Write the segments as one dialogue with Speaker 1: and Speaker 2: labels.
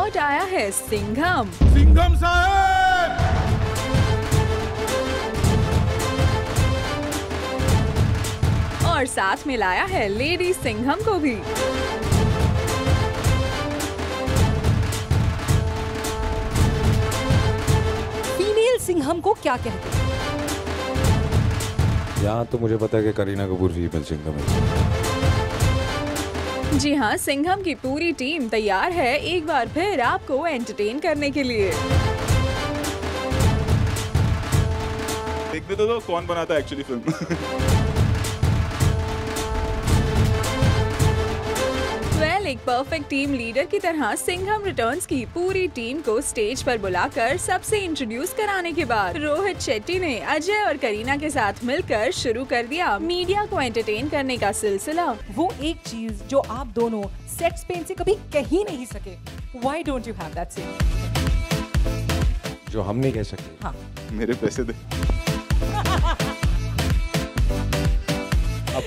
Speaker 1: लौट आया है सिंघम।
Speaker 2: सिंघम साहब!
Speaker 1: और साथ में लाया है लेडी सिंघम को भी।
Speaker 3: फीमेल सिंघम को क्या कहते हैं?
Speaker 2: यहाँ तो मुझे पता है कि करीना कपूर फीमेल सिंघम है।
Speaker 1: जी हाँ, सिंघम की पूरी टीम तैयार है एक बार फिर आपको एंटरटेन करने के लिए।
Speaker 4: देखते तो कौन बनाता है एक्चुअली फिल्म।
Speaker 1: एक परफेक्ट टीम लीडर की तरह सिंघम रिटर्न्स की पूरी टीम को स्टेज पर बुलाकर सबसे इंट्रोड्यूस कराने के बाद रोहित शेट्टी ने अजय और करीना के साथ मिलकर शुरू कर दिया मीडिया को एंटरटेन करने का सिलसिला।
Speaker 3: वो एक चीज जो आप दोनों सेट्स पे इनसे कभी कह ही नहीं सके। Why don't you have that same?
Speaker 2: जो हम नहीं कह सकते।
Speaker 3: हाँ।
Speaker 4: मेरे पैसे दे।
Speaker 2: अब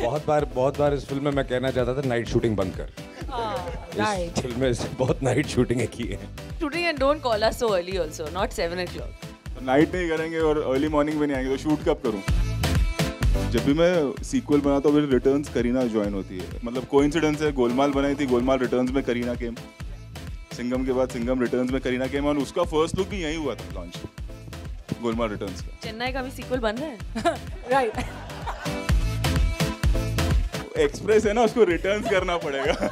Speaker 2: बहुत बार इस फिल्म में मैं कहना चाहता था नाइट शूटिंग बंद कर। इस फिल्म में बहुत नाइट शूटिंग की है।
Speaker 5: Shooting and don't call us so early also, not 7 o'clock.
Speaker 4: तो नाइट नहीं करेंगे और अर्ली मॉर्निंग में नहीं आएंगे तो शूट कब करूं? जब भी मैं सीक्वल बनाता हूँ रिटर्न्स करीना ज्वाइन होती है। मतलब कोइंसिडेंस है, गोलमाल बनाई थी, गोलमाल रिटर्न्स में करीना केम। सिंघम के बाद सिंघम रिटर्न्स में करीना केम और उसका फर्स्ट लुक भी यही हुआ था लॉन्च, गोलमाल रिटर्न्स का।
Speaker 5: चेन्नई का भी सीक्वल बन रहा है।
Speaker 3: राइट।
Speaker 4: एक्सप्रेस है ना, उसको रिटर्न्स करना पड़ेगा।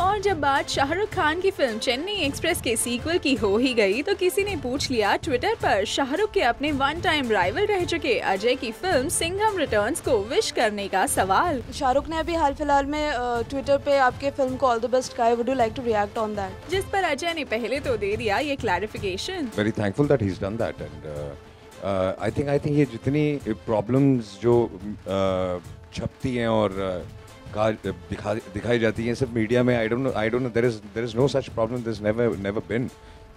Speaker 1: और जब बात शाहरुख खान की फिल्म चेन्नई एक्सप्रेस के सीक्वल की हो ही गई तो किसी ने पूछ लिया ट्विटर पर शाहरुख के अपने वन टाइम राइवल रह चुके अजय की फिल्म सिंघम रिटर्न्स को विश करने का सवाल।
Speaker 6: शाहरुख ने अभी हाल फिलहाल में ट्विटर पे आपके फिल्म को ऑल द बेस्ट कहा है। Would you like to react on that?
Speaker 1: जिस पर अजय ने पहले तो दे दिया ये clarification.
Speaker 2: Very thankful that he has done that and I think ये जितनी प्रॉब्लम्स जो छपती हैं और दिखाई जाती हैं सब मीडिया में, I don't know there is no such problem, there is never been.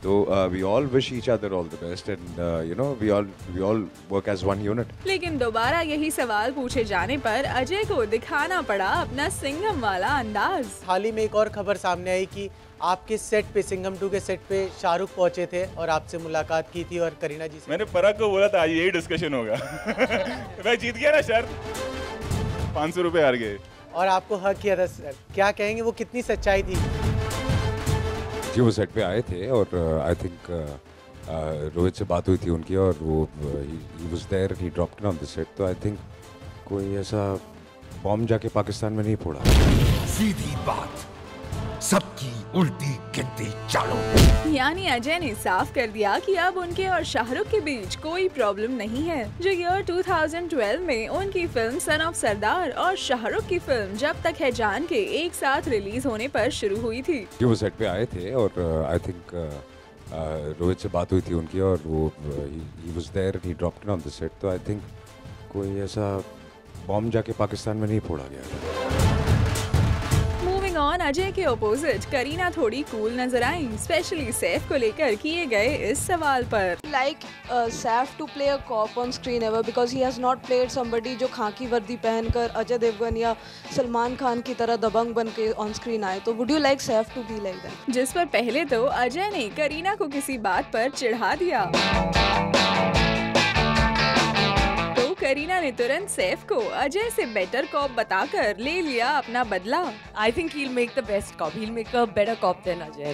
Speaker 2: तो we all wish each other all the best and you know we all work as one unit.
Speaker 1: लेकिन दोबारा यही सवाल पूछे जाने पर अजय को दिखाना पड़ा अपना सिंघम वाला अंदाज।
Speaker 7: हाल ही में एक और खबर सामने आई कि आपके सेट पे, सिंघम 2 के सेट पे शाहरुख पहुंचे थे और आपसे मुलाकात की थी और करीना जी से।
Speaker 4: मैंने पराग को बोला था आज यही डिस्कशन होगा। मैं जीत गया ना सर, 500 रुपए हार गए।
Speaker 7: और आपको हक किया था सर, क्या कहेंगे वो कितनी सच्चाई थी?
Speaker 2: जी वो सेट पे आए थे और आई थिंक रोहित से बात हुई थी उनकी और वो he was there, he dropped on the set. तो आई थिंक कोई ऐसा बॉम्ब जाके पाकिस्तान में नहीं फोड़ा।
Speaker 8: सीधी बात, सबकी उल्टी गिनती चालू।
Speaker 1: यानी अजय ने साफ कर दिया कि अब उनके और शाहरुख के बीच कोई प्रॉब्लम नहीं है। जो ईयर 2012 में उनकी फिल्म सन ऑफ सरदार और शाहरुख की फिल्म जब तक है जान के एक साथ रिलीज होने पर शुरू हुई थी।
Speaker 2: वो सेट पे आए थे और आई थिंक रोहित से बात हुई थी उनकी और वो he was there, he dropped on the set. तो आई थिंक कोई ऐसा बॉम्ब जाके पाकिस्तान में नहीं फोड़ा गया।
Speaker 1: ऑन अजय के ऑपोजिट करीना थोड़ी कूल नजर आई, स्पेशली सैफ को लेकर किए गए इस सवाल पर।
Speaker 6: Like Saif to play a cop on screen ever because he has not played somebody जो खाकी वर्दी पहनकर अजय देवगन या सलमान खान की तरह दबंग बन के ऑन स्क्रीन आए। तो would you like Saif to be like that?
Speaker 1: जिस पर पहले तो अजय ने करीना को किसी बात पर चिढ़ा दिया, करीना ने तुरंत सैफ को अजय से बेटर कॉप बताकर ले लिया अपना बदला।
Speaker 5: I think he'll make the best cop. He'll make a better cop than Ajay.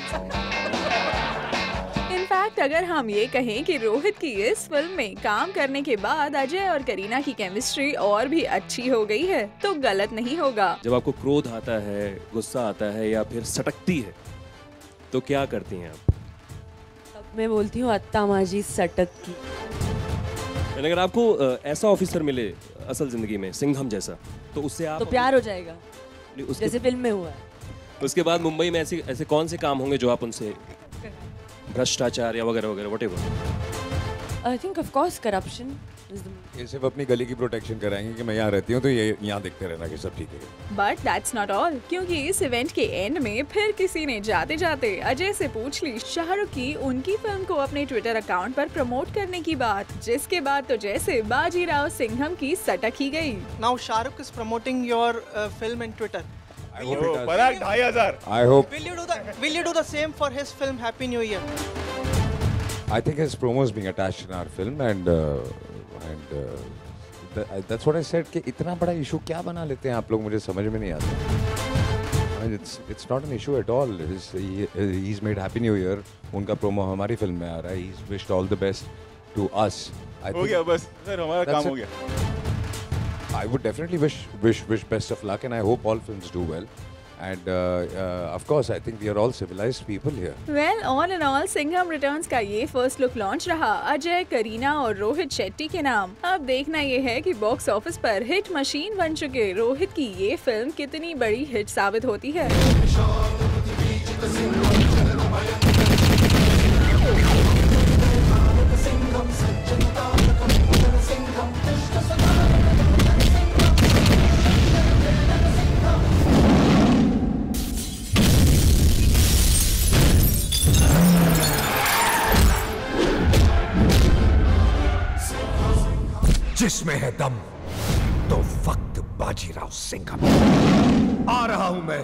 Speaker 1: In fact अगर हम ये कहें कि रोहित की इस फिल्म में काम करने के बाद अजय और करीना की केमिस्ट्री और भी अच्छी हो गई है तो गलत नहीं होगा।
Speaker 9: जब आपको क्रोध आता है, गुस्सा आता है या फिर सटकती है तो क्या करती हैं आप?
Speaker 5: तब मैं बोलती हूँ अत्ता माजी सटक की।
Speaker 9: अगर आपको ऐसा ऑफिसर मिले असल जिंदगी में सिंघम जैसा तो उससे आप
Speaker 5: तो प्यार हो जाएगा जैसे फिल्म में हुआ है।
Speaker 9: उसके बाद मुंबई में ऐसे कौन से काम होंगे जो आप उनसे, भ्रष्टाचार या वगैरह वगैरह whatever?
Speaker 5: I think of course corruption.
Speaker 2: ये सिर्फ अपनी गली की प्रोटेक्शन कराएंगे कि मैं यहाँ रहती हूँ तो ये यहाँ देखते रहना कि सब ठीक है।
Speaker 1: बट दैट्स नॉट ऑल, क्योंकि इस इवेंट के एंड में फिर किसी ने जाते जाते अजय से पूछ ली शाहरुख की उनकी फिल्म को अपने ट्विटर अकाउंट पर प्रमोट करने की बात, जिसके बाद तो जैसे बाजीराव सिंघम की सटक ही गई।
Speaker 7: Now Shahrukh is promoting your film in Twitter.
Speaker 2: I hope he does.
Speaker 4: Parag 2500.
Speaker 2: I hope.
Speaker 10: Will you do the same for his film Happy New Year?
Speaker 2: I think his promo is being attached in our film, and that's what I said कि इतना बड़ा issue क्या बना लेते हैं आप लोग, मुझे समझ में नहीं आता. I mean, it's not an issue at all. He's made Happy New Year. उनका promo हमारी फिल्म में आ रहा है. He's wished all the best to us.
Speaker 4: हो गया बस, सर हमारा काम हो गया.
Speaker 2: I would definitely wish best of luck, and I hope all films do well. And of course, I think we are all civilized people here.
Speaker 1: Well, all in all, Singham Returns का ये first look launch रहा अजय, करीना और रोहित शेट्टी के नाम. अब देखना ये है कि बॉक्स ऑफिस पर हिट मशीन बन चुके रोहित की ये फिल्म कितनी बड़ी हिट साबित होती है.
Speaker 8: जिसमें है दम तो वक्त बाजीराव सिंघम. आ रहा हूं मैं.